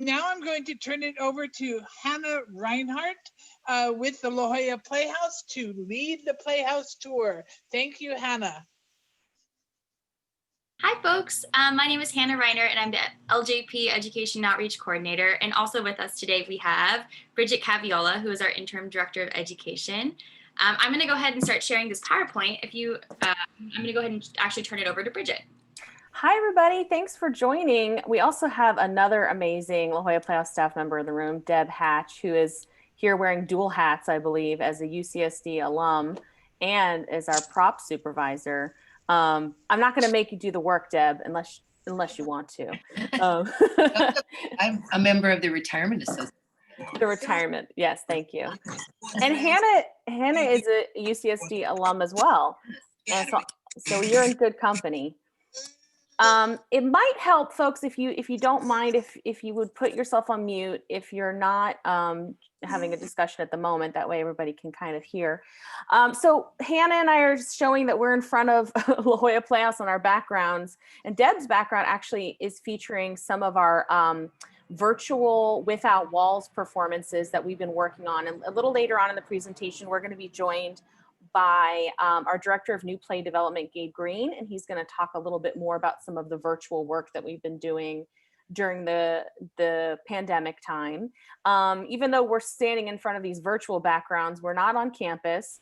Now I'm going to turn it over to Hannah Reinhardt with the La Jolla Playhouse to lead the Playhouse tour. Thank you, Hannah. Hi, folks. My name is Hannah Reiner, and I'm the LJP Education Outreach Coordinator. And also with us today, we have Bridget Caviola, who is our Interim Director of Education. I'm going to go ahead and start sharing this PowerPoint. I'm going to go ahead and actually turn it over to Bridget. Hi, everybody. Thanks for joining. We also have another amazing La Jolla Playhouse staff member in the room, Deb Hatch, who is here wearing dual hats, I believe, as a UCSD alum and as our prop supervisor. I'm not going to make you do the work, Deb, unless you want to. I'm a member of the Retirement Association. The retirement, yes, thank you. And Hannah is a UCSD alum as well, and so you're in good company. It might help, folks, if you don't mind, if you would put yourself on mute if you're not having a discussion at the moment. That way everybody can kind of hear. So Hannah and I are showing that we're in front of La Jolla Playhouse on our backgrounds, and Deb's background actually is featuring some of our virtual Without Walls performances that we've been working on. And a little later on in the presentation, we're going to be joined by our Director of New Play Development, Gabe Green, and he's going to talk a little bit more about some of the virtual work that we've been doing during the pandemic time. Even though we're standing in front of these virtual backgrounds, we're not on campus.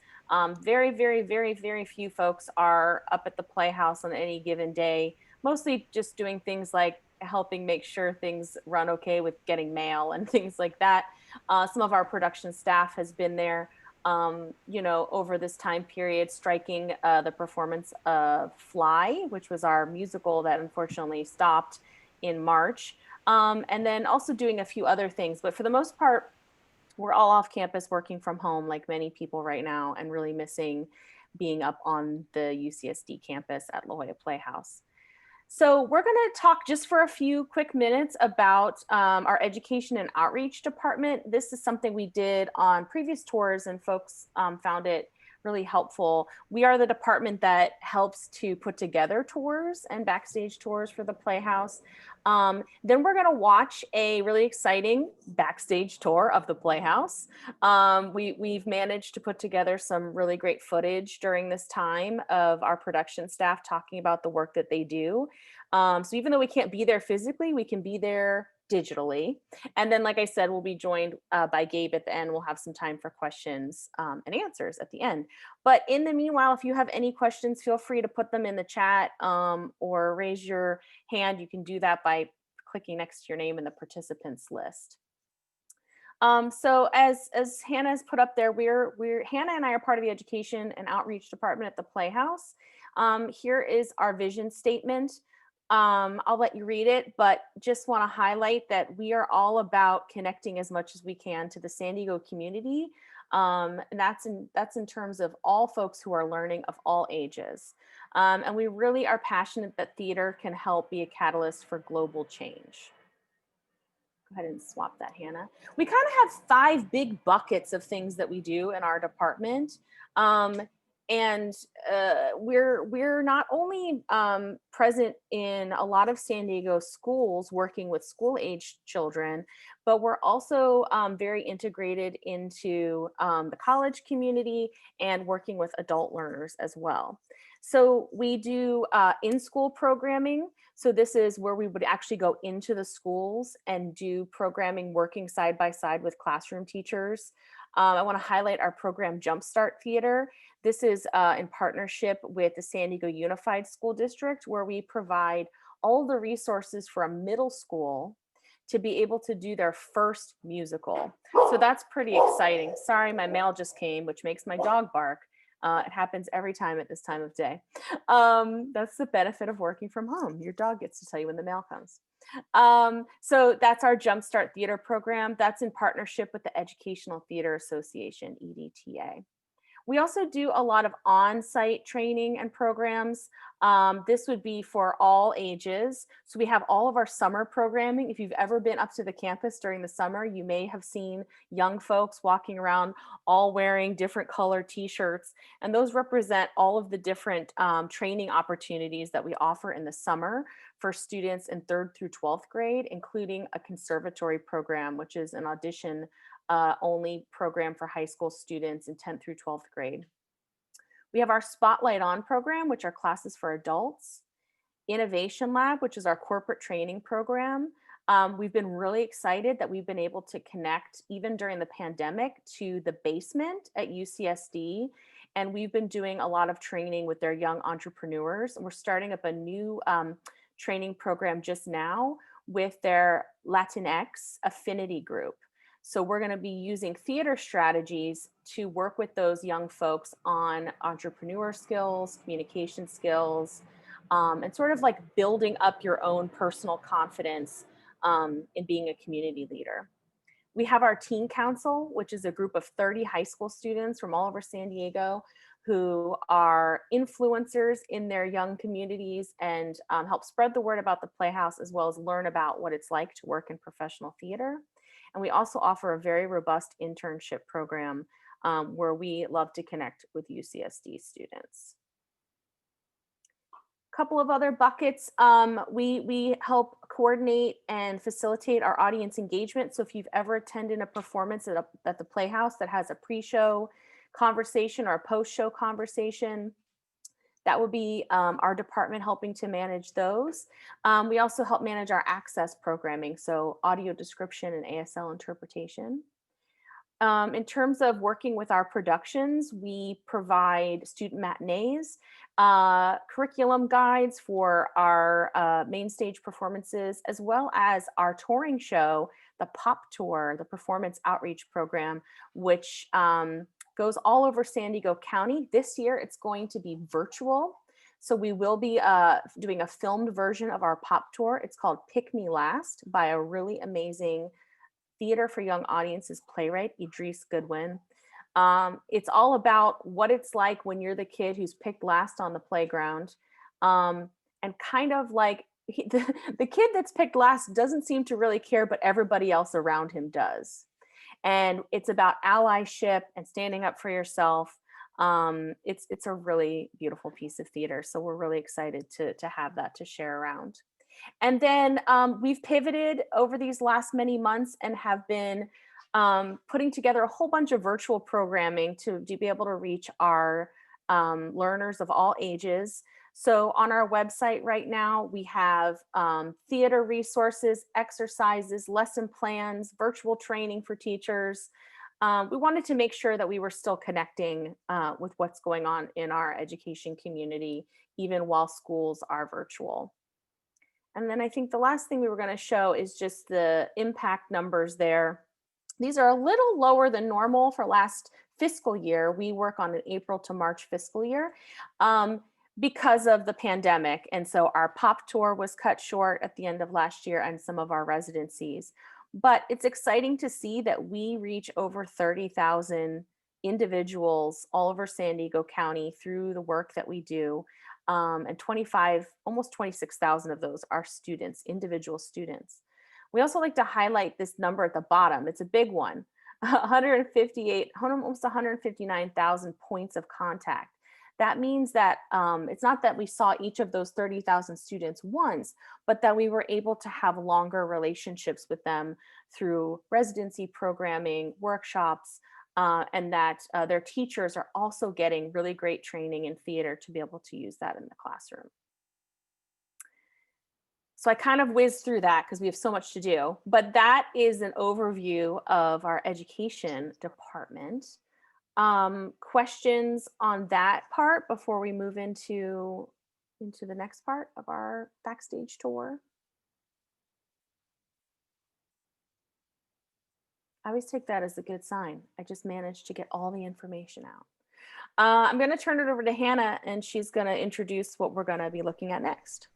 Very, very, very, very few folks are up at the Playhouse on any given day, mostly just doing things like helping make sure things run okay with getting mail and things like that. Some of our production staff has been there over this time period, striking the performance of Fly, which was our musical that unfortunately stopped in March, and then also doing a few other things. But for the most part, we're all off campus working from home like many people right now, and really missing being up on the UCSD campus at La Jolla Playhouse. So we're going to talk just for a few quick minutes about our education and outreach department. This is something we did on previous tours, and folks found it really helpful. We are the department that helps to put together tours and backstage tours for the Playhouse. Then we're going to watch a really exciting backstage tour of the Playhouse. We've managed to put together some really great footage during this time of our production staff talking about the work that they do. So even though we can't be there physically, we can be there digitally. And then, like I said, we'll be joined by Gabe at the end. We'll have some time for questions and answers at the end. But in the meanwhile, if you have any questions, feel free to put them in the chat or raise your hand. You can do that by clicking next to your name in the participants list. So as Hannah has put up there, Hannah and I are part of the education and outreach department at the Playhouse. Here is our vision statement. I'll let you read it, but just want to highlight that we are all about connecting as much as we can to the San Diego community. And that's in terms of all folks who are learning of all ages. And we really are passionate that theater can help be a catalyst for global change. Go ahead and swap that, Hannah. We kind of have 5 big buckets of things that we do in our department. And we're not only present in a lot of San Diego schools working with school-age children, but we're also very integrated into the college community and working with adult learners as well. So we do in-school programming. So this is where we would actually go into the schools and do programming working side by side with classroom teachers. I want to highlight our program Jumpstart Theater. This is in partnership with the San Diego Unified School District, where we provide all the resources for a middle school to be able to do their first musical. So that's pretty exciting. Sorry, my mail just came, which makes my dog bark. It happens every time at this time of day. That's the benefit of working from home. Your dog gets to tell you when the mail comes. So that's our Jumpstart Theater program. That's in partnership with the Educational Theater Association, EDTA. We also do a lot of on-site training and programs. This would be for all ages. So we have all of our summer programming. If you've ever been up to the campus during the summer, you may have seen young folks walking around all wearing different color t-shirts. And those represent all of the different training opportunities that we offer in the summer for students in 3rd through 12th grade, including a conservatory program, which is an audition only program for high school students in 10th through 12th grade. We have our Spotlight On program, which are classes for adults. Innovation Lab, which is our corporate training program. We've been really excited that we've been able to connect, even during the pandemic, to the basement at UCSD. And we've been doing a lot of training with their young entrepreneurs. We're starting up a new training program just now with their Latinx affinity group. So we're going to be using theater strategies to work with those young folks on entrepreneur skills, communication skills, and sort of like building up your own personal confidence in being a community leader. We have our Teen Council, which is a group of 30 high school students from all over San Diego who are influencers in their young communities and help spread the word about the Playhouse, as well as learn about what it's like to work in professional theater. And we also offer a very robust internship program where we love to connect with UCSD students. A couple of other buckets. We help coordinate and facilitate our audience engagement. So if you've ever attended a performance at the Playhouse that has a pre-show conversation or a post-show conversation, that would be our department helping to manage those. We also help manage our access programming, so audio description and ASL interpretation. In terms of working with our productions, we provide student matinees, curriculum guides for our main stage performances, as well as our touring show, the Pop Tour, the Performance Outreach Program, which goes all over San Diego County. This year, it's going to be virtual. So we will be doing a filmed version of our Pop Tour. It's called Pick Me Last by a really amazing Theater for Young Audiences playwright, Idris Goodwin. It's all about what it's like when you're the kid who's picked last on the playground. And kind of like the kid that's picked last doesn't seem to really care, but everybody else around him does. And it's about allyship and standing up for yourself. It's a really beautiful piece of theater. So we're really excited to have that to share around. And then we've pivoted over these last many months and have been putting together a whole bunch of virtual programming to be able to reach our learners of all ages. So on our website right now, we have theater resources, exercises, lesson plans, virtual training for teachers. We wanted to make sure that we were still connecting with what's going on in our education community, even while schools are virtual. And then I think the last thing we were going to show is just the impact numbers there. These are a little lower than normal for last fiscal year. We work on an April to March fiscal year because of the pandemic. And so our Pop Tour was cut short at the end of last year and some of our residencies. But it's exciting to see that we reach over 30,000 individuals all over San Diego County through the work that we do. And almost 26,000 of those are students, individual students. We also like to highlight this number at the bottom. It's a big one, almost 159,000 points of contact. That means that it's not that we saw each of those 30,000 students once, but that we were able to have longer relationships with them through residency programming, workshops, and that their teachers are also getting really great training in theater to be able to use that in the classroom. So I kind of whizzed through that because we have so much to do, but that is an overview of our education department. Questions on that part before we move into the next part of our backstage tour? I always take that as a good sign. I just managed to get all the information out. I'm going to turn it over to Hannah, and she's going to introduce what we're going to be looking at next.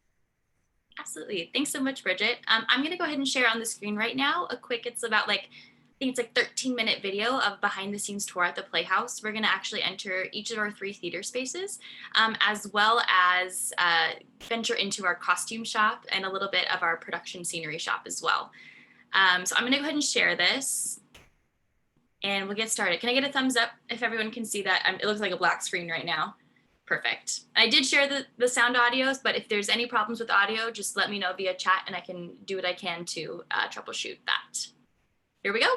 Absolutely. Thanks so much, Bridget. I'm going to go ahead and share on the screen right now it's about like think it's like 13-minute video of behind the scenes tour at the Playhouse. We're going to actually enter each of our 3 theater spaces, as well as venture into our costume shop and a little bit of our production scenery shop as well. So I'm going to go ahead and share this and we'll get started. Can I get a thumbs up if everyone can see that? It looks like a black screen right now. Perfect. I did share the sound audios, but if there's any problems with audio, just let me know via chat and I can do what I can to troubleshoot that. Here we go.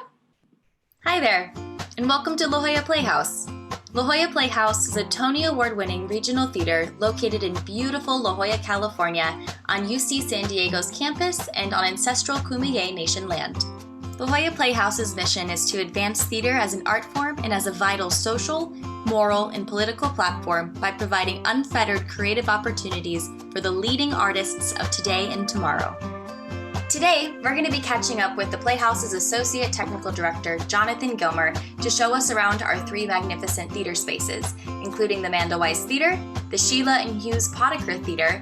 Hi there, and welcome to La Jolla Playhouse. La Jolla Playhouse is a Tony Award-winning regional theater located in beautiful La Jolla, California, on UC San Diego's campus and on ancestral Kumeyaay Nation land. La Jolla Playhouse's mission is to advance theater as an art form and as a vital social, moral, and political platform by providing unfettered creative opportunities for the leading artists of today and tomorrow. Today, we're going to be catching up with the Playhouse's Associate Technical Director, Jonathan Gilmer, to show us around our 3 magnificent theater spaces, including the Mandel-Weiss Theater, the Sheila and Hughes Potiker Theater,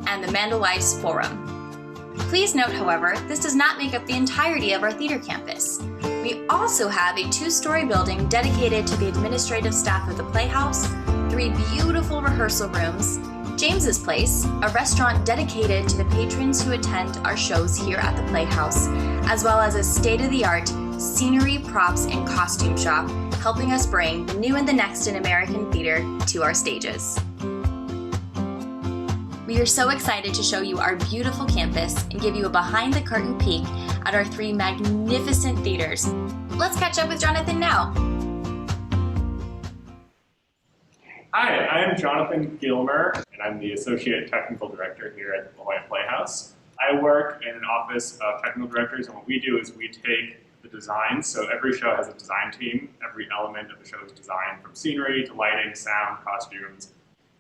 and the Mandel-Weiss Forum. Please note, however, this does not make up the entirety of our theater campus. We also have a 2-story building dedicated to the administrative staff of the Playhouse, 3 beautiful rehearsal rooms, James's Place, a restaurant dedicated to the patrons who attend our shows here at the Playhouse, as well as a state-of-the-art scenery, props, and costume shop, helping us bring the new and the next in American theater to our stages. We are so excited to show you our beautiful campus and give you a behind-the-curtain peek at our 3 magnificent theaters. Let's catch up with Jonathan now. Hi, I'm Jonathan Gilmer, and I'm the Associate Technical Director here at the La Jolla Playhouse. I work in an office of technical directors, and what we do is we take the design. So every show has a design team. Every element of the show is designed, from scenery to lighting, sound, costumes,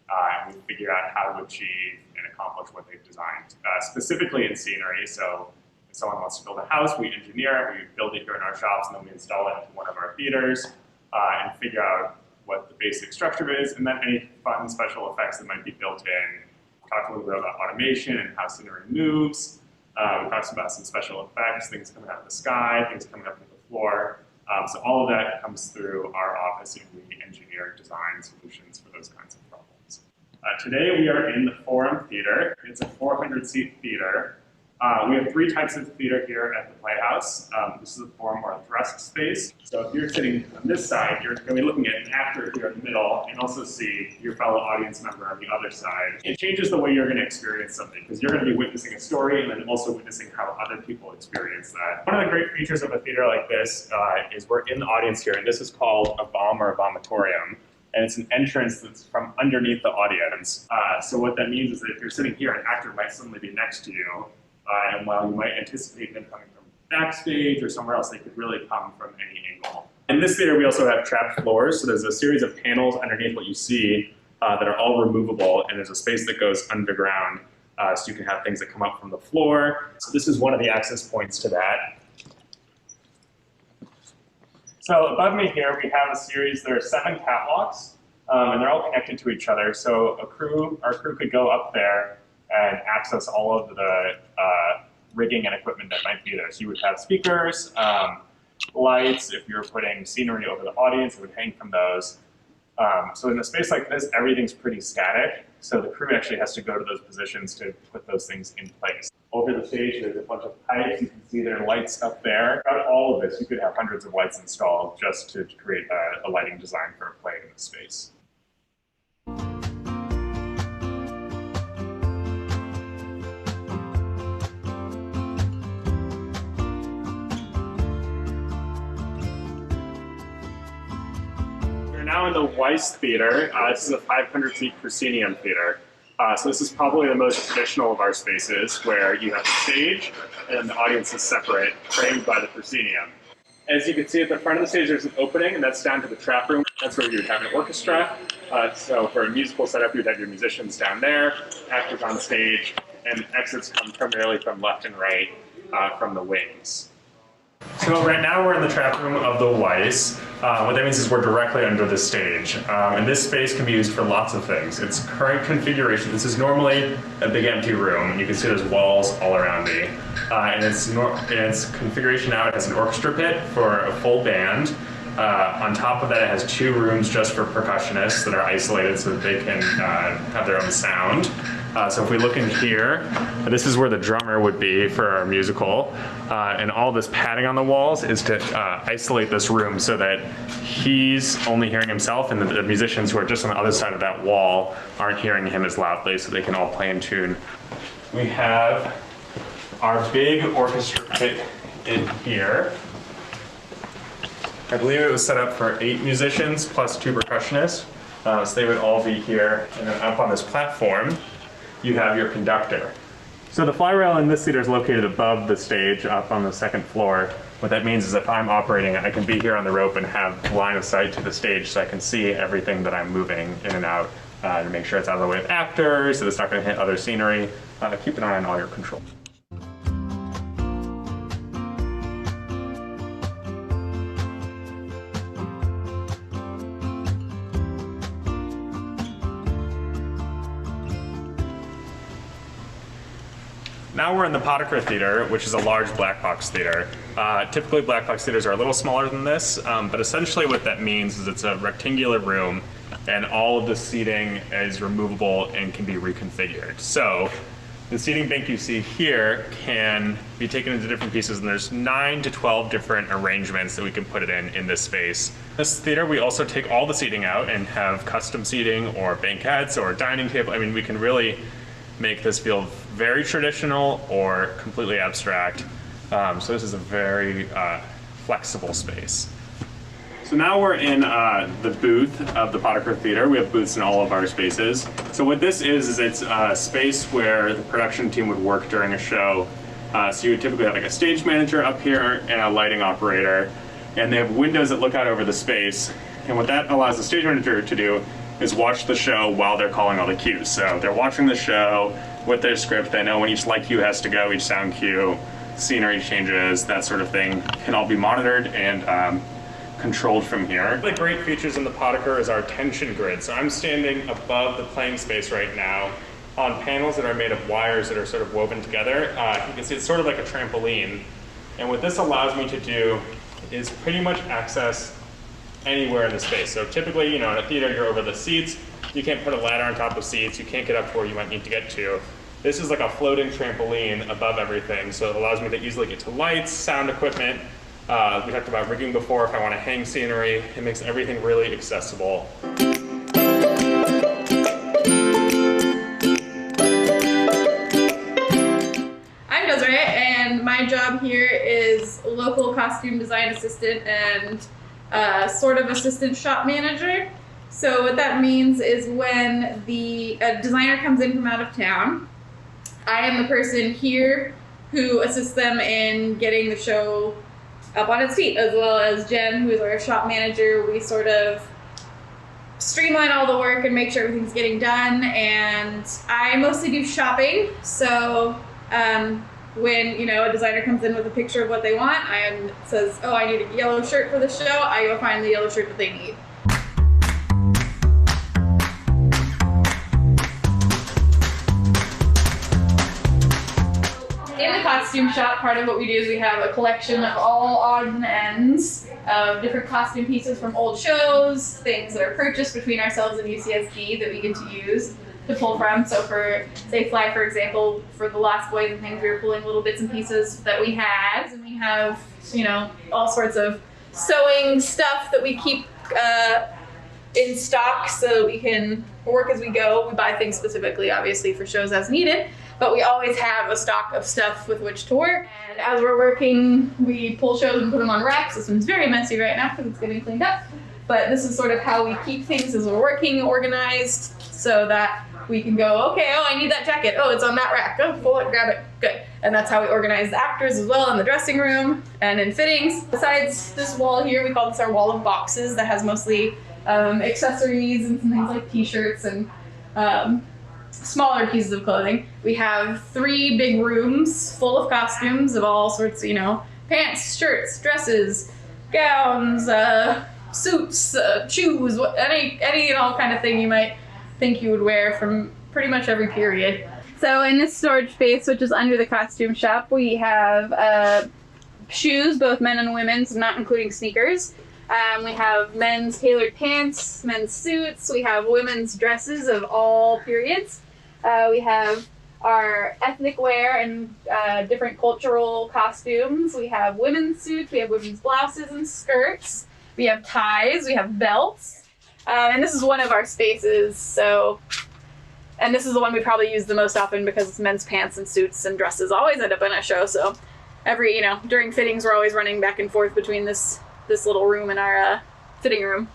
and we figure out how to achieve and accomplish what they've designed. Specifically in scenery, so if someone wants to build a house, we engineer it, we build it here in our shops, and then we install it into one of our theaters and figure out what the basic structure is, and then any fun special effects that might be built in. We talked a little bit about automation and how scenery moves. We talked about some special effects, things coming out of the sky, things coming up from the floor. So all of that comes through our office, and we engineer design solutions for those kinds of problems. Today we are in the Forum Theater. It's a 400-seat theater. We have 3 types of theater here at the Playhouse. This is a forum or a thrust space. So if you're sitting on this side, you're going to be looking at an actor here in the middle and also see your fellow audience member on the other side. It changes the way you're going to experience something, because you're going to be witnessing a story and then also witnessing how other people experience that. One of the great features of a theater like this is we're in the audience here, and this is called a bomb or a vomitorium. And it's an entrance that's from underneath the audience. So what that means is that if you're sitting here, an actor might suddenly be next to you. And while you might anticipate them coming from backstage or somewhere else, they could really come from any angle. In this theater, we also have trapped floors. So there's a series of panels underneath what you see that are all removable, and there's a space that goes underground, so you can have things that come up from the floor. So this is one of the access points to that. So above me here, we have a series, there are 7 catwalks, and they're all connected to each other. So our crew could go up there and access all of the rigging and equipment that might be there. So you would have speakers, lights. If you're putting scenery over the audience, it would hang from those. So in a space like this, everything's pretty static. So the crew actually has to go to those positions to put those things in place. Over the stage, there's a bunch of pipes. You can see there are lights up there. Throughout all of this, you could have hundreds of lights installed just to create a lighting design for a play in the space. Now in the Weiss Theater. This is a 500-seat proscenium theater. So this is probably the most traditional of our spaces, where you have the stage and the audience is separate, framed by the proscenium. As you can see at the front of the stage, there's an opening, and that's down to the trap room. That's where you'd have an orchestra. So for a musical setup, you'd have your musicians down there, actors on stage, and exits come primarily from left and right from the wings. So right now we're in the trap room of the Weiss. What that means is we're directly under the stage. And this space can be used for lots of things. Its current configuration, this is normally a big empty room. You can see there's walls all around me. And its configuration now, it has an orchestra pit for a full band. On top of that, it has 2 rooms just for percussionists that are isolated so that they can have their own sound. So if we look in here, this is where the drummer would be for our musical. And all this padding on the walls is to isolate this room so that he's only hearing himself and the musicians who are just on the other side of that wall aren't hearing him as loudly, so they can all play in tune. We have our big orchestra pit in here. I believe it was set up for 8 musicians plus 2 percussionists. So they would all be here. And then up on this platform, you have your conductor. So the fly rail in this theater is located above the stage up on the 2nd floor. What that means is if I'm operating it, I can be here on the rope and have line of sight to the stage so I can see everything that I'm moving in and out to make sure it's out of the way of actors, that it's not going to hit other scenery. Keep an eye on all your controls. Now we're in the Potiker Theater, which is a large black box theater. Typically black box theaters are a little smaller than this, but essentially what that means is it's a rectangular room and all of the seating is removable and can be reconfigured. So the seating bank you see here can be taken into different pieces, and there's 9 to 12 different arrangements that we can put it in this space. In this theater, we also take all the seating out and have custom seating or banquettes or dining table. I mean, we can really make this feel very traditional or completely abstract. So this is a very flexible space. So now we're in the booth of the Potiker Theater. We have booths in all of our spaces. So what this is it's a space where the production team would work during a show. So you would typically have like a stage manager up here and a lighting operator. And they have windows that look out over the space. And what that allows the stage manager to do is watch the show while they're calling all the cues. So they're watching the show with their script. They know when each light cue has to go, each sound cue, scenery changes, that sort of thing can all be monitored and controlled from here. One of the great features in the Potiker is our tension grid. So I'm standing above the playing space right now on panels that are made of wires that are sort of woven together. You can see it's sort of like a trampoline. And what this allows me to do is pretty much access anywhere in the space. So typically, in a theater, you're over the seats. You can't put a ladder on top of seats. You can't get up to where you might need to get to. This is like a floating trampoline above everything. So it allows me to easily get to lights, sound equipment. We talked about rigging before. If I want to hang scenery, it makes everything really accessible. I'm Desiree, and my job here is local costume design assistant and sort of assistant shop manager. So what that means is when a designer comes in from out of town, I am the person here who assists them in getting the show up on its feet, as well as Jen, who is our shop manager. We sort of streamline all the work and make sure everything's getting done, and I mostly do shopping. So when a designer comes in with a picture of what they want and says, oh, I need a yellow shirt for the show, I go find the yellow shirt that they need. In the costume shop, part of what we do is we have a collection of all odds and ends of different costume pieces from old shows, things that are purchased between ourselves and UCSD that we get to use to pull from. So for, say, Fly, for example, for the Lost Boys and things, we were pulling little bits and pieces that we had. And we have, all sorts of sewing stuff that we keep in stock so we can work as we go. We buy things specifically, obviously, for shows as needed, but we always have a stock of stuff with which to work. And as we're working, we pull shows and put them on racks. This one's very messy right now because it's getting cleaned up. But this is sort of how we keep things as we're working organized so that we can go, okay, oh, I need that jacket. Oh, it's on that rack. Oh, pull it, grab it. Good. And that's how we organize the actors as well in the dressing room and in fittings. Besides this wall here, we call this our wall of boxes that has mostly accessories and some things like t-shirts and smaller pieces of clothing. We have 3 big rooms full of costumes of all sorts, pants, shirts, dresses, gowns, suits, shoes, any and all kind of thing you might think you would wear from pretty much every period. So in this storage space, which is under the costume shop, we have shoes, both men and women's, not including sneakers. We have men's tailored pants, men's suits. We have women's dresses of all periods. We have our ethnic wear and different cultural costumes. We have women's suits. We have women's blouses and skirts. We have ties. We have belts. And this is one of our spaces. And this is the one we probably use the most often because men's pants and suits and dresses always end up in a show. So during fittings, we're always running back and forth between this little room and our fitting room.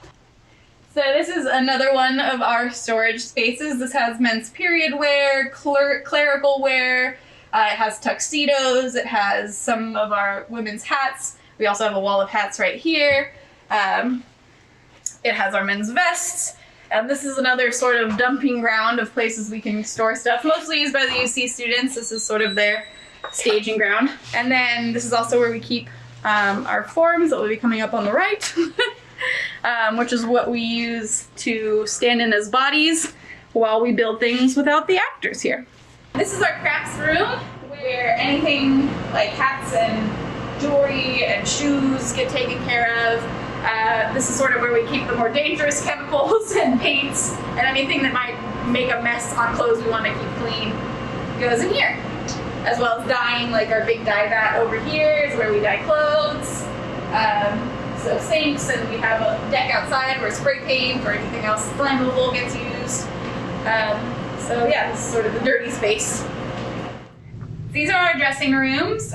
So this is another one of our storage spaces. This has men's period wear, clerical wear. It has tuxedos. It has some of our women's hats. We also have a wall of hats right here. It has our men's vests. And this is another sort of dumping ground of places we can store stuff, mostly used by the UC students. This is sort of their staging ground. And then this is also where we keep our forms that will be coming up on the right, which is what we use to stand in as bodies while we build things without the actors here. This is our crafts room where anything like hats and jewelry and shoes get taken care of. This is sort of where we keep the more dangerous chemicals and paints and anything that might make a mess on clothes we want to keep clean goes in here. As well as dyeing, like our big dye vat over here is where we dye clothes. So sinks, and we have a deck outside where spray paint or anything else flammable gets used. So yeah, this is sort of the dirty space. These are our dressing rooms.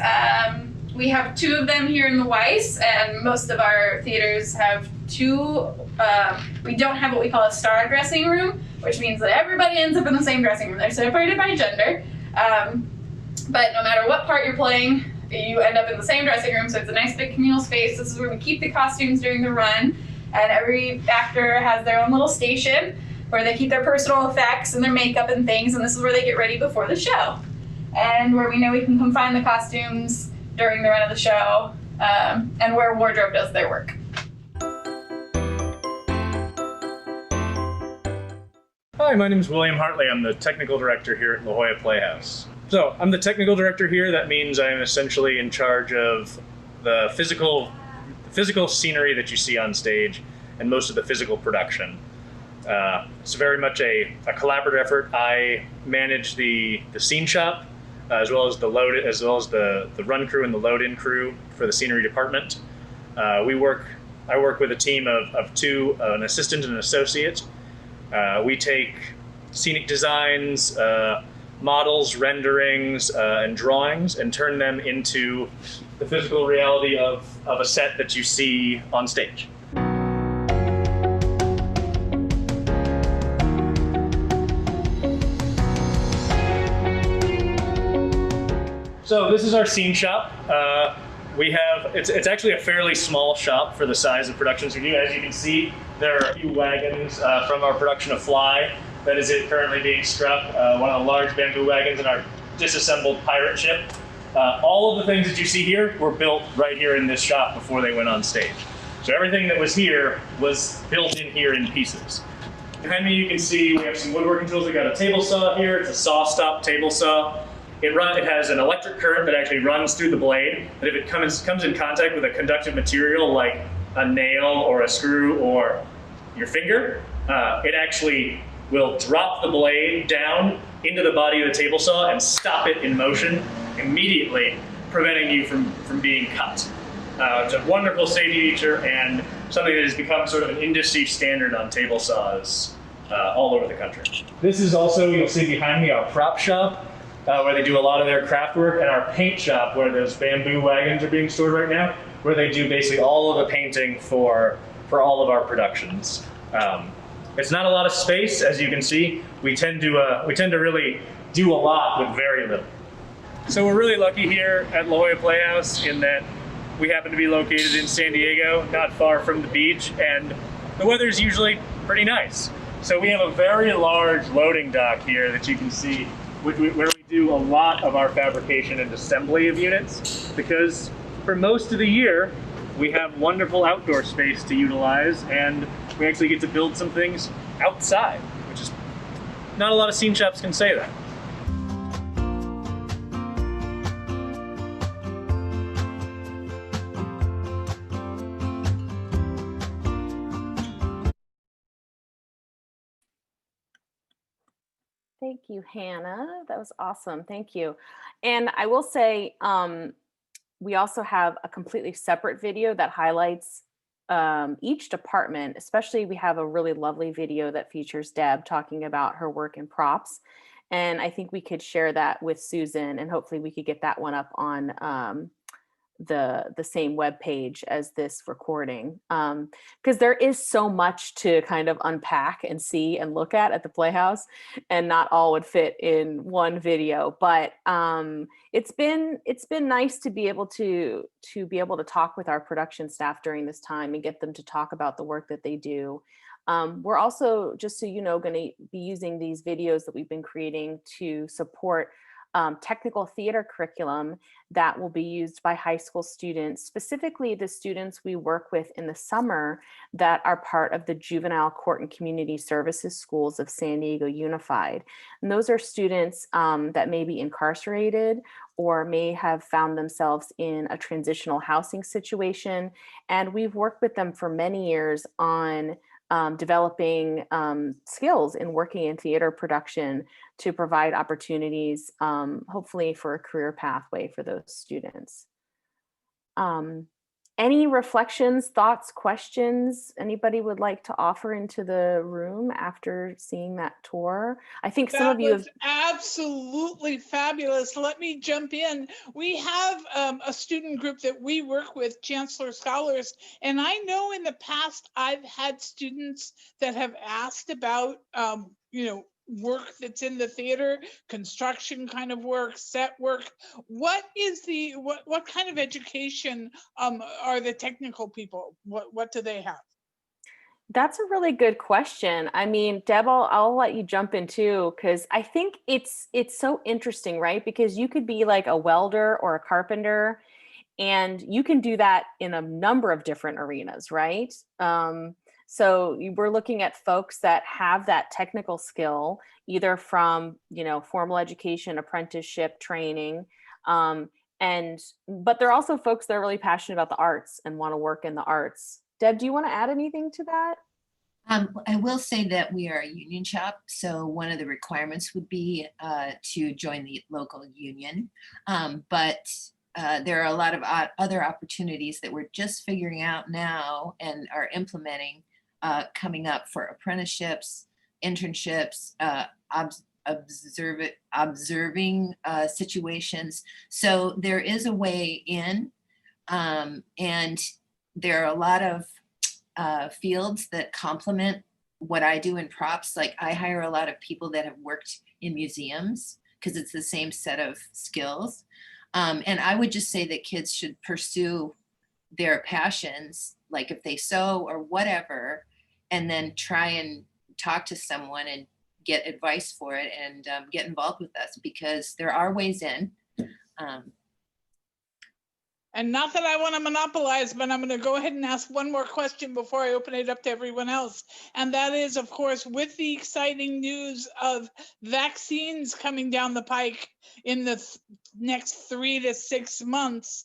We have 2 of them here in the Weiss, and most of our theaters have 2. We don't have what we call a star dressing room, which means that everybody ends up in the same dressing room. They're separated by gender. But no matter what part you're playing, you end up in the same dressing room, so it's a nice big communal space. This is where we keep the costumes during the run, and every actor has their own little station where they keep their personal effects and their makeup and things, and this is where they get ready before the show. And where we know we can come find the costumes during the run of the show, and where wardrobe does their work. Hi, my name is William Hartley. I'm the technical director here at La Jolla Playhouse. So I'm the technical director here. That means I'm essentially in charge of the physical scenery that you see on stage and most of the physical production. It's very much a collaborative effort. I manage the scene shop as well as the run crew and the load-in crew for the scenery department. I work with a team of 2, an assistant and an associate. We take scenic designs, models, renderings, and drawings and turn them into the physical reality of a set that you see on stage. So this is our scene shop. It's actually a fairly small shop for the size of productions we do. As you can see, there are a few wagons from our production of Fly that is currently being struck, one of the large bamboo wagons in our disassembled pirate ship. All of the things that you see here were built right here in this shop before they went on stage. So everything that was here was built in here in pieces. Behind me you can see we have some woodworking tools. We got a table saw here. It's a saw stop table saw. It has an electric current that actually runs through the blade, that if it comes in contact with a conductive material like a nail or a screw or your finger, it actually will drop the blade down into the body of the table saw and stop it in motion immediately, preventing you from being cut. It's a wonderful safety feature and something that has become sort of an industry standard on table saws all over the country. This is also, you'll see behind me, our prop shop, where they do a lot of their craft work, and our paint shop, where those bamboo wagons are being stored right now, where they do basically all of the painting for all of our productions. It's not a lot of space, as you can see. We tend to really do a lot with very little. So we're really lucky here at La Jolla Playhouse in that we happen to be located in San Diego, not far from the beach, and the weather's usually pretty nice. So we have a very large loading dock here that you can see, where we do a lot of our fabrication and assembly of units, because for most of the year, we have wonderful outdoor space to utilize, and we actually get to build some things outside, which is not a lot of scene shops can say that. Thank you, Hannah. That was awesome. Thank you. And I will say, we also have a completely separate video that highlights each department. Especially, we have a really lovely video that features Deb talking about her work in props. And I think we could share that with Susan, and hopefully we could get that one up on the same web page as this recording, because there is so much to kind of unpack and see and look at the Playhouse, and not all would fit in one video. But it's been nice to be able to talk with our production staff during this time and get them to talk about the work that they do. We're also, just so you know, going to be using these videos that we've been creating to support technical theater curriculum that will be used by high school students, specifically the students we work with in the summer that are part of the Juvenile Court and Community Services Schools of San Diego Unified. And those are students that may be incarcerated or may have found themselves in a transitional housing situation. And we've worked with them for many years on developing skills in working in theater production to provide opportunities, hopefully for a career pathway for those students. Any reflections, thoughts, questions anybody would like to offer into the room after seeing that tour? I think some of you have. Absolutely fabulous. Let me jump in. We have a student group that we work with, Chancellor Scholars, and I know in the past I've had students that have asked about, work that's in the theater, construction kind of work, set work. What kind of education are the technical people? What do they have? That's a really good question. I mean, Deb, I'll let you jump in too, because I think it's so interesting, right? Because you could be like a welder or a carpenter, and you can do that in a number of different arenas, right? So we're looking at folks that have that technical skill, either from, formal education, apprenticeship, training, but they're also folks that are really passionate about the arts and want to work in the arts. Deb, do you want to add anything to that? I will say that we are a union shop, so one of the requirements would be to join the local union. But there are a lot of other opportunities that we're just figuring out now and are implementing coming up for apprenticeships, internships, observing situations. So there is a way in, and there are a lot of fields that complement what I do in props. Like I hire a lot of people that have worked in museums because it's the same set of skills. And I would just say that kids should pursue their passions, like if they sew or whatever, and then try and talk to someone and get advice for it, and get involved with us, because there are ways in. And not that I want to monopolize, but I'm going to go ahead and ask one more question before I open it up to everyone else. And that is, of course, with the exciting news of vaccines coming down the pike in the next 3 to 6 months,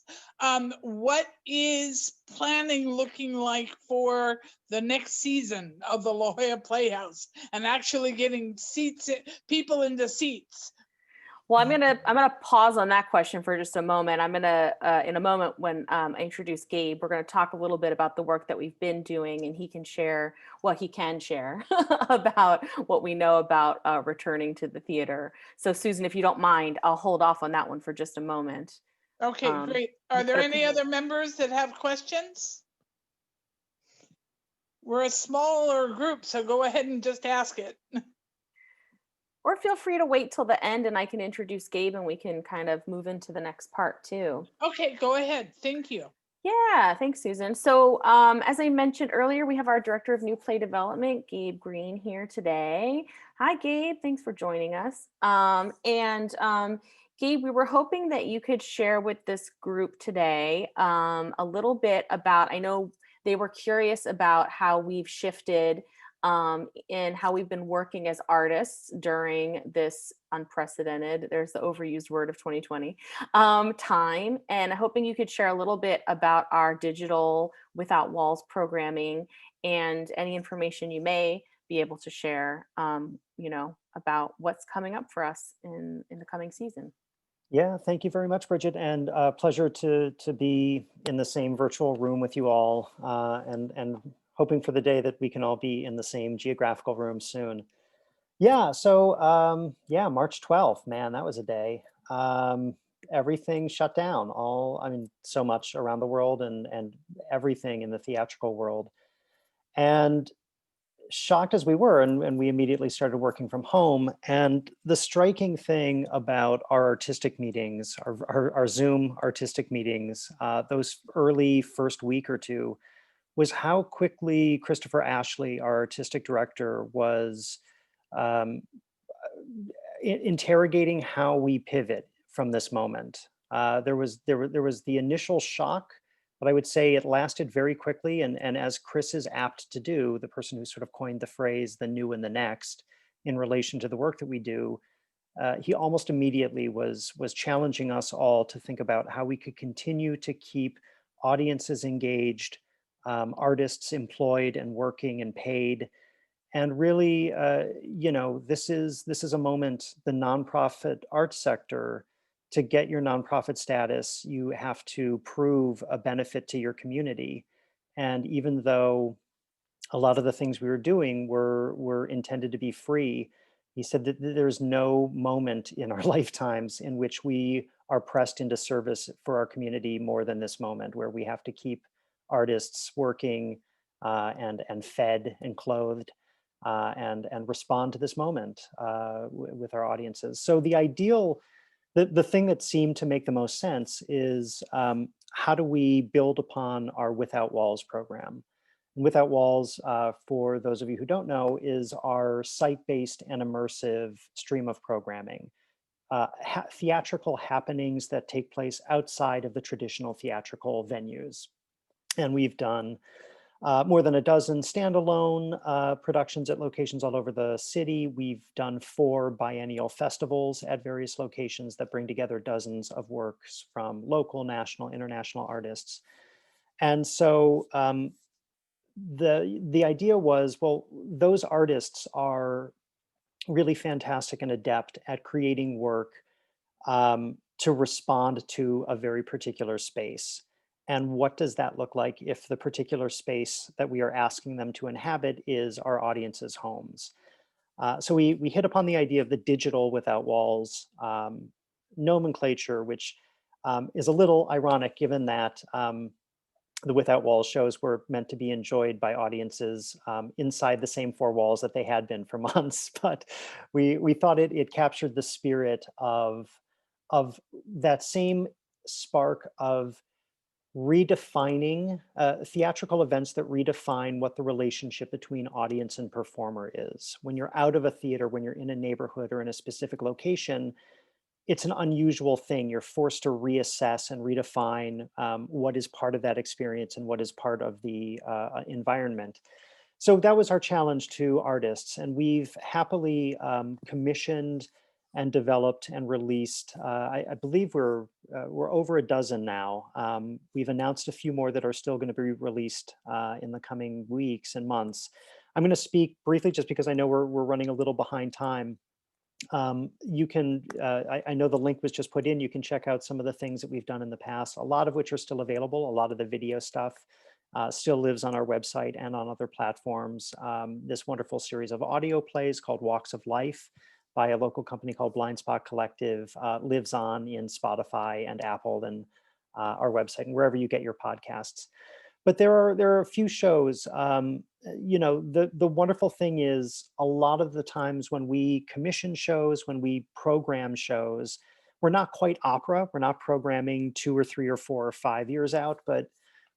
what is planning looking like for the next season of the La Jolla Playhouse and actually getting people into seats? Well, I'm gonna pause on that question for just a moment. I'm gonna in a moment when I introduce Gabe, we're gonna talk a little bit about the work that we've been doing, and he can share what he can share about what we know about returning to the theater. So, Susan, if you don't mind, I'll hold off on that one for just a moment. Okay, great. Are there any other members that have questions? We're a smaller group, so go ahead and just ask it. Or feel free to wait till the end and I can introduce Gabe and we can kind of move into the next part too. Okay, go ahead. Thank you. Yeah, thanks, Susan. So as I mentioned earlier, we have our Director of New Play Development, Gabe Green, here today. Hi, Gabe. Thanks for joining us. Guy, we were hoping that you could share with this group today a little bit about, I know they were curious about how we've shifted in how we've been working as artists during this unprecedented, there's the overused word of 2020, time. And hoping you could share a little bit about our digital Without Walls programming and any information you may be able to share, about what's coming up for us in the coming season. Yeah, thank you very much, Bridget, and pleasure to be in the same virtual room with you all, and hoping for the day that we can all be in the same geographical room soon. Yeah, so yeah, March 12th, man, that was a day. Everything shut down, so much around the world and everything in the theatrical world. And shocked as we were, and we immediately started working from home. And the striking thing about our artistic meetings, our Zoom artistic meetings, those early first week or two, was how quickly Christopher Ashley, our artistic director, was interrogating how we pivot from this moment. There was the initial shock, but I would say it lasted very quickly. And as Chris is apt to do, the person who sort of coined the phrase "the new and the next" in relation to the work that we do, he almost immediately was challenging us all to think about how we could continue to keep audiences engaged, artists employed and working and paid. And really, this is a moment, the nonprofit arts sector, to get your nonprofit status, you have to prove a benefit to your community. And even though a lot of the things we were doing were intended to be free, he said that there's no moment in our lifetimes in which we are pressed into service for our community more than this moment, where we have to keep artists working and fed and clothed. And respond to this moment with our audiences. So the thing that seemed to make the most sense is how do we build upon our Without Walls program? And Without Walls, for those of you who don't know, is our site-based and immersive stream of programming. Theatrical happenings that take place outside of the traditional theatrical venues. And we've done more than a dozen standalone productions at locations all over the city. We've done 4 biennial festivals at various locations that bring together dozens of works from local, national, international artists. And so the idea was, well, those artists are really fantastic and adept at creating work to respond to a very particular space. And what does that look like if the particular space that we are asking them to inhabit is our audience's homes? So we hit upon the idea of the digital Without Walls nomenclature, which is a little ironic given that the Without Walls shows were meant to be enjoyed by audiences inside the same 4 walls that they had been for months. But we thought it captured the spirit of that same spark of redefining theatrical events that redefine what the relationship between audience and performer is. When you're out of a theater, when you're in a neighborhood or in a specific location, it's an unusual thing. You're forced to reassess and redefine what is part of that experience and what is part of the environment. So that was our challenge to artists, and we've happily commissioned and developed and released. I believe we're over a dozen now. We've announced a few more that are still going to be released in the coming weeks and months. I'm going to speak briefly just because I know we're running a little behind time. You can, I know the link was just put in, you can check out some of the things that we've done in the past, a lot of which are still available. A lot of the video stuff still lives on our website and on other platforms. This wonderful series of audio plays called Walks of Life by a local company called Blind Spot Collective lives on in Spotify and Apple and our website and wherever you get your podcasts. But there are a few shows. The wonderful thing is a lot of the times when we commission shows, when we program shows, we're not quite opera. We're not programming 2 or 3 or 4 or 5 years out. But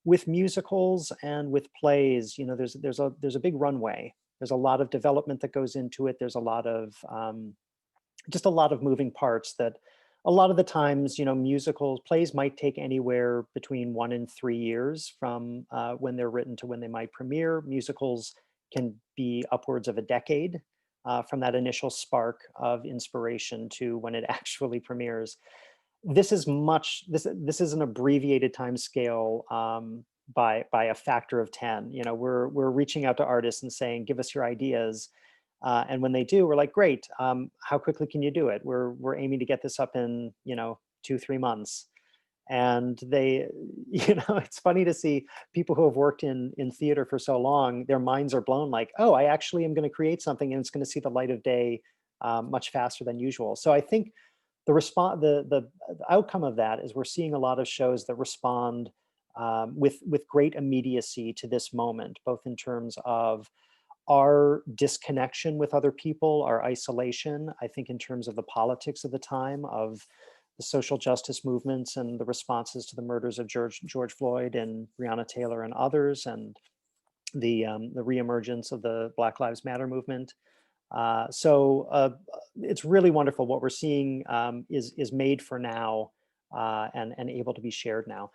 with musicals and with plays, there's a big runway. There's a lot of development that goes into it. There's a lot of just a lot of moving parts that a lot of the times, musicals, plays might take anywhere between 1 and 3 years from when they're written to when they might premiere. Musicals can be upwards of a decade from that initial spark of inspiration to when it actually premieres. This is this is an abbreviated time scale by a factor of 10. We're reaching out to artists and saying, give us your ideas. And when they do, we're like, great, how quickly can you do it? We're aiming to get this up in 2-3 months. And they, it's funny to see people who have worked in theater for so long, their minds are blown like, oh, I actually am going to create something and it's going to see the light of day much faster than usual. So I think the outcome of that is we're seeing a lot of shows that respond with great immediacy to this moment, both in terms of our disconnection with other people, our isolation, I think in terms of the politics of the time, of the social justice movements and the responses to the murders of George Floyd and Breonna Taylor and others, and the reemergence of the Black Lives Matter movement. So it's really wonderful. What we're seeing is made for now and able to be shared now.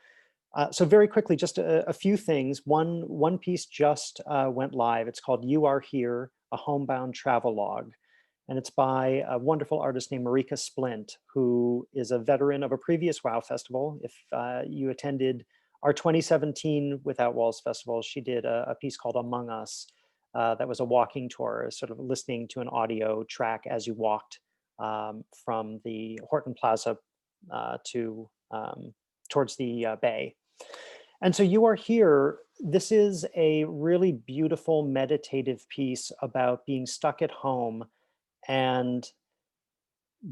So very quickly, just a few things. One piece just went live. It's called You Are Here, a Homebound Travelogue. And it's by a wonderful artist named Marika Splint, who is a veteran of a previous WOW festival. If you attended our 2017 Without Walls festival, she did a piece called Among Us that was a walking tour, sort of listening to an audio track as you walked from the Horton Plaza towards the bay. And so You Are Here, this is a really beautiful meditative piece about being stuck at home and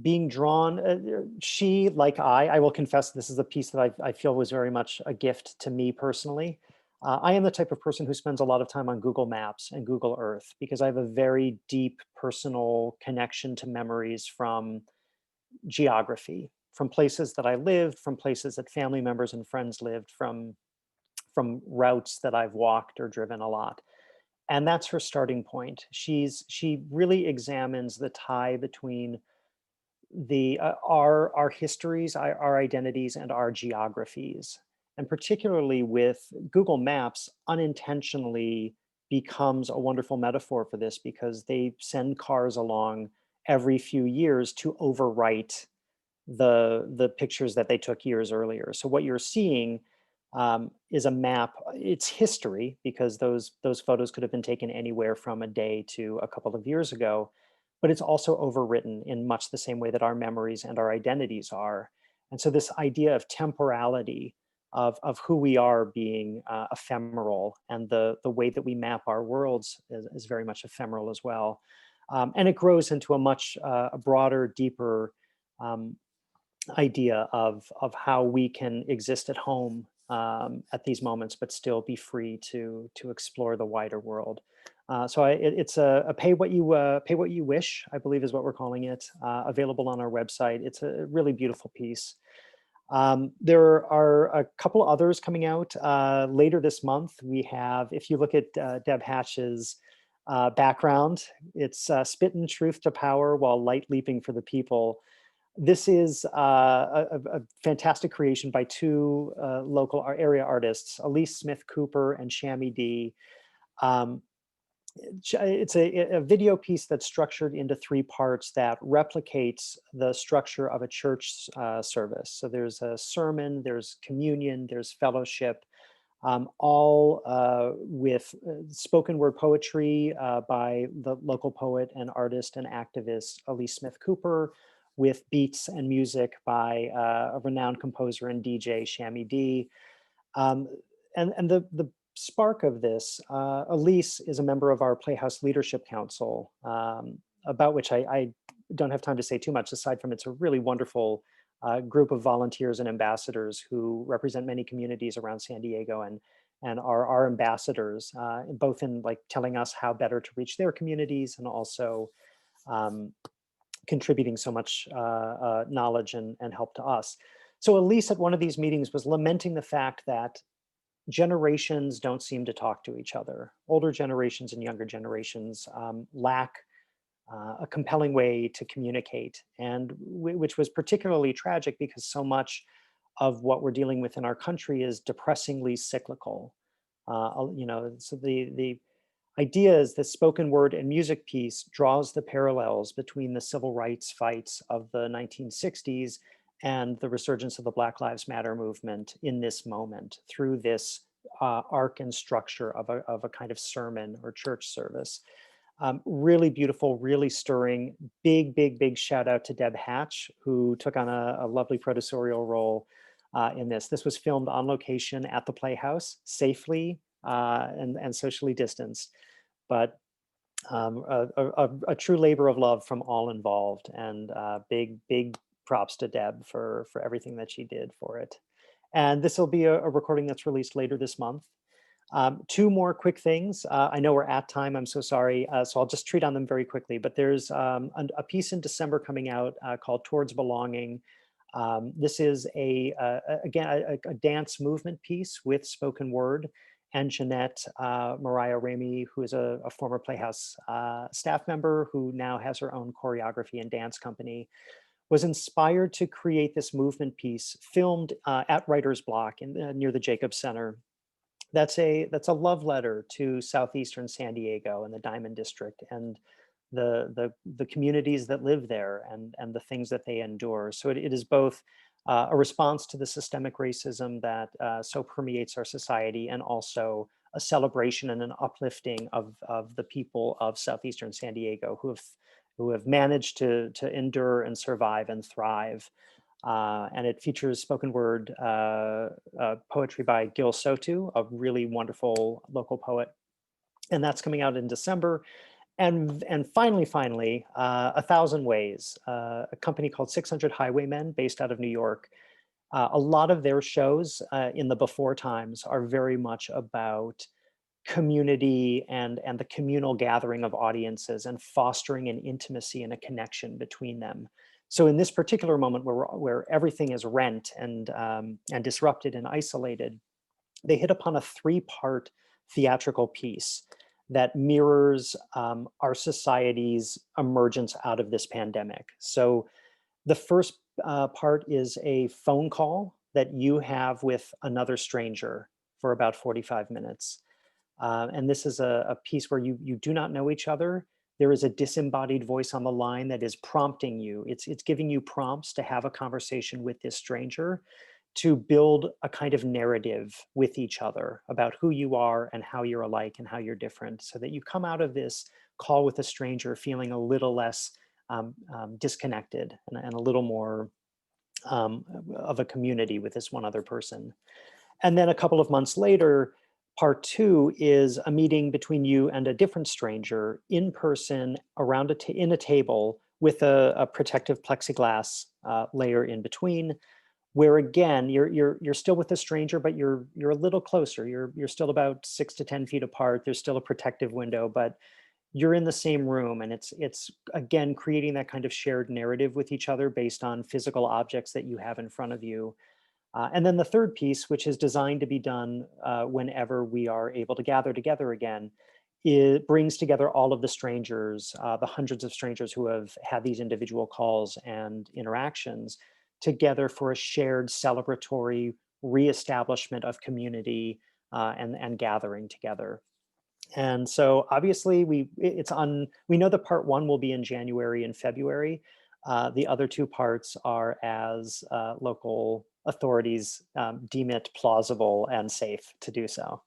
being drawn. She, like I will confess, this is a piece that I feel was very much a gift to me personally. I am the type of person who spends a lot of time on Google Maps and Google Earth because I have a very deep personal connection to memories from geography, from places that I lived, from places that family members and friends lived, from routes that I've walked or driven a lot. And that's her starting point. She really examines the tie between our histories, our identities, and our geographies. And particularly with Google Maps, unintentionally becomes a wonderful metaphor for this because they send cars along every few years to overwrite the pictures that they took years earlier. So what you're seeing is a map. It's history because those photos could have been taken anywhere from a day to a couple of years ago, but it's also overwritten in much the same way that our memories and our identities are. And so this idea of temporality, of who we are being ephemeral, and the way that we map our worlds is very much ephemeral as well. And it grows into a much broader, deeper idea of how we can exist at home at these moments, but still be free to explore the wider world. So it's a pay what you wish, I believe is what we're calling it, available on our website. It's a really beautiful piece. There are a couple others coming out later this month. We have, if you look at Deb Hatch's background, it's Spittin' Truth to Power While Light Leaping for the People. This is a fantastic creation by two local area artists, Elise Smith Cooper and Shammy D. It's a video piece that's structured into 3 parts that replicates the structure of a church service. So there's a sermon, there's communion, there's fellowship, all with spoken word poetry by the local poet and artist and activist Elise Smith Cooper, with beats and music by a renowned composer and DJ, Shammy D. And the spark of this, Elise is a member of our Playhouse Leadership Council, about which I don't have time to say too much, aside from it's a really wonderful group of volunteers and ambassadors who represent many communities around San Diego and are our ambassadors, both in like telling us how better to reach their communities and also contributing so much knowledge and help to us. So Elise at one of these meetings was lamenting the fact that generations don't seem to talk to each other. Older generations and younger generations lack a compelling way to communicate, and which was particularly tragic because so much of what we're dealing with in our country is depressingly cyclical. So the idea is that spoken word and music piece draws the parallels between the civil rights fights of the 1960s and the resurgence of the Black Lives Matter movement in this moment through this arc and structure of a kind of sermon or church service. Really beautiful, really stirring. Big shout out to Deb Hatch, who took on a lovely producerial role in this. This was filmed on location at the Playhouse, safely and socially distanced, but a true labor of love from all involved, and big props to Deb for everything that she did for it. And this will be a recording that's released later this month. Two more quick things. I know we're at time, I'm so sorry, so I'll just treat on them very quickly, but there's a piece in December coming out called Towards Belonging. This is again, a dance movement piece with spoken word, and Jeanette Mariah Ramey, who is a former Playhouse staff member who now has her own choreography and dance company, was inspired to create this movement piece filmed at Writer's Block near the Jacobs Center. That's a love letter to southeastern San Diego and the Diamond District and the communities that live there and the things that they endure. So it is both a response to the systemic racism that so permeates our society, and also a celebration and an uplifting of the people of southeastern San Diego who have managed to endure and survive and thrive. And it features spoken word poetry by Gil Sotu, a really wonderful local poet. And that's coming out in December. And finally, 1,000 Ways, a company called 600 Highwaymen based out of New York. A lot of their shows in the before times are very much about community and the communal gathering of audiences and fostering an intimacy and a connection between them. So in this particular moment where everything is rent and disrupted and isolated, they hit upon a 3-part theatrical piece that mirrors our society's emergence out of this pandemic. So the first part is a phone call that you have with another stranger for about 45 minutes. And this is a piece where you do not know each other. There is a disembodied voice on the line that is prompting you. It's giving you prompts to have a conversation with this stranger, to build a kind of narrative with each other about who you are and how you're alike and how you're different, so that you come out of this call with a stranger feeling a little less disconnected and a little more of a community with this one other person. And then a couple of months later, part 2 is a meeting between you and a different stranger in person around in a table with a protective plexiglass layer in between, where again you're still with the stranger, but you're a little closer. You're still about 6 to 10 feet apart. There's still a protective window, but you're in the same room, and it's again creating that kind of shared narrative with each other based on physical objects that you have in front of you. And then the third piece, which is designed to be done whenever we are able to gather together again, it brings together all of the strangers, the hundreds of strangers who have had these individual calls and interactions together for a shared celebratory reestablishment of community and gathering together. And so obviously we know that part 1 will be in January and February. The other 2 parts are as local authorities deem it plausible and safe to do so.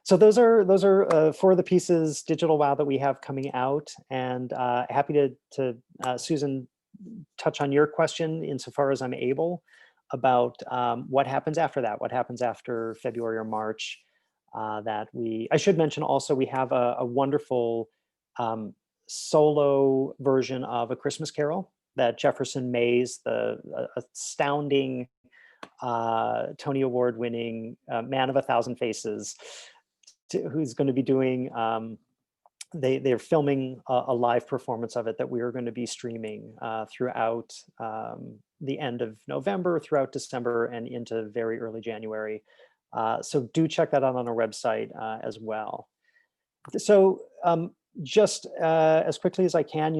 So those are 4 of the pieces, Digital Wow, that we have coming out, and happy to Susan, touch on your question insofar as I'm able about what happens after that, what happens after February or March. I should mention also, we have a wonderful solo version of A Christmas Carol that Jefferson Mays, the astounding Tony Award winning man of 1,000 faces, who's going to be doing, they're filming a live performance of it that we are going to be streaming throughout the end of November, throughout December, and into very early January. So do check that out on our website as well. So just as quickly as I can,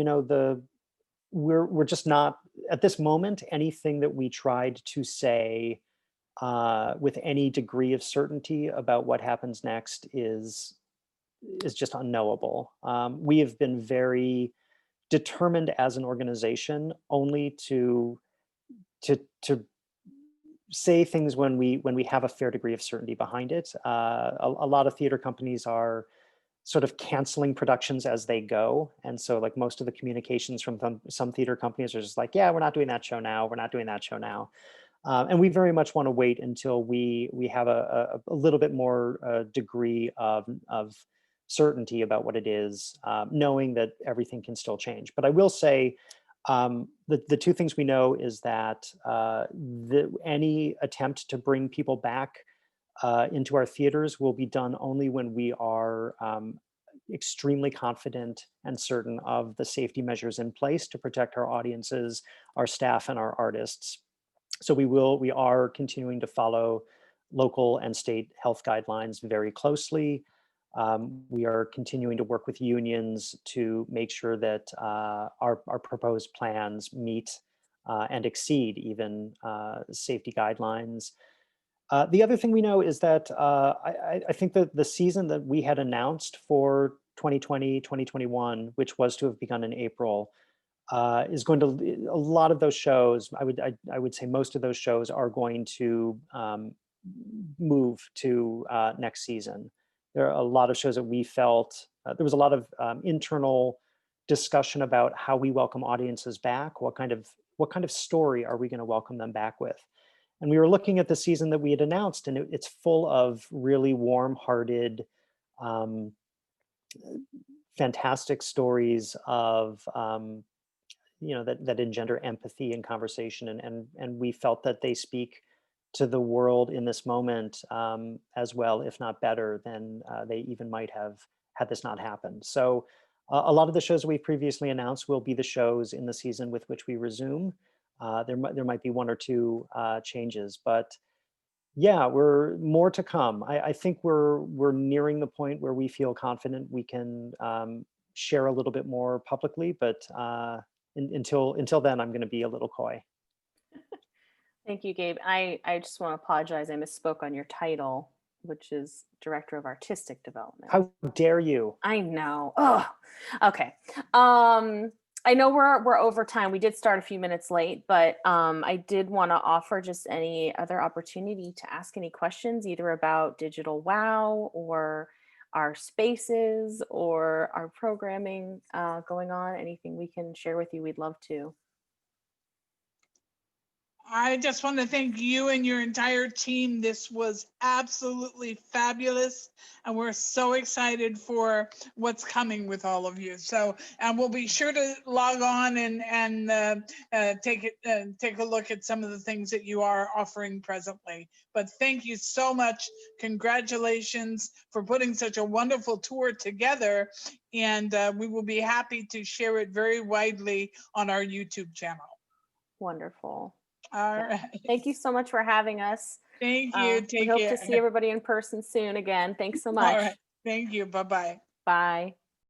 we're just not at this moment, anything that we tried to say with any degree of certainty about what happens next is just unknowable. We have been very determined as an organization only to say things when we have a fair degree of certainty behind it. A lot of theater companies are sort of canceling productions as they go, and so like most of the communications from some theater companies are just like, yeah, we're not doing that show now, we're not doing that show now. And we very much want to wait until we have a little bit more degree of certainty about what it is, knowing that everything can still change. But I will say the two things we know is that any attempt to bring people back into our theaters will be done only when we are extremely confident and certain of the safety measures in place to protect our audiences, our staff, and our artists. So we are continuing to follow local and state health guidelines very closely. We are continuing to work with unions to make sure that our proposed plans meet and exceed even safety guidelines. The other thing we know is that I think that the season that we had announced for 2020, 2021, which was to have begun in April, is going to, a lot of those shows, I would say most of those shows are going to move to next season. There are a lot of shows that we felt, there was a lot of internal discussion about how we welcome audiences back, what kind of story are we going to welcome them back with. And we were looking at the season that we had announced, and it's full of really warm-hearted, fantastic stories of that engender empathy and conversation, and we felt that they speak to the world in this moment as well, if not better than they even might have had this not happened. So a lot of the shows we previously announced will be the shows in the season with which we resume. There might be one or two changes, but yeah, we're more to come. I think we're nearing the point where we feel confident we can share a little bit more publicly, but until then, I'm going to be a little coy. Thank you, Gabe. I just want to apologize. I misspoke on your title, which is Director of Artistic Development. How dare you? I know. Oh, okay. I know we're over time. We did start a few minutes late, but I did want to offer just any other opportunity to ask any questions, either about Digital Wow or our spaces or our programming going on. Anything we can share with you, we'd love to. I just want to thank you and your entire team. This was absolutely fabulous, and we're so excited for what's coming with all of you. So, and we'll be sure to log on and take a look at some of the things that you are offering presently. But thank you so much. Congratulations for putting such a wonderful tour together, and we will be happy to share it very widely on our YouTube channel. Wonderful. All right. Thank you so much for having us. Thank you. We hope to see everybody in person soon again. Thanks so much. All right. Thank you. Bye-bye. Bye.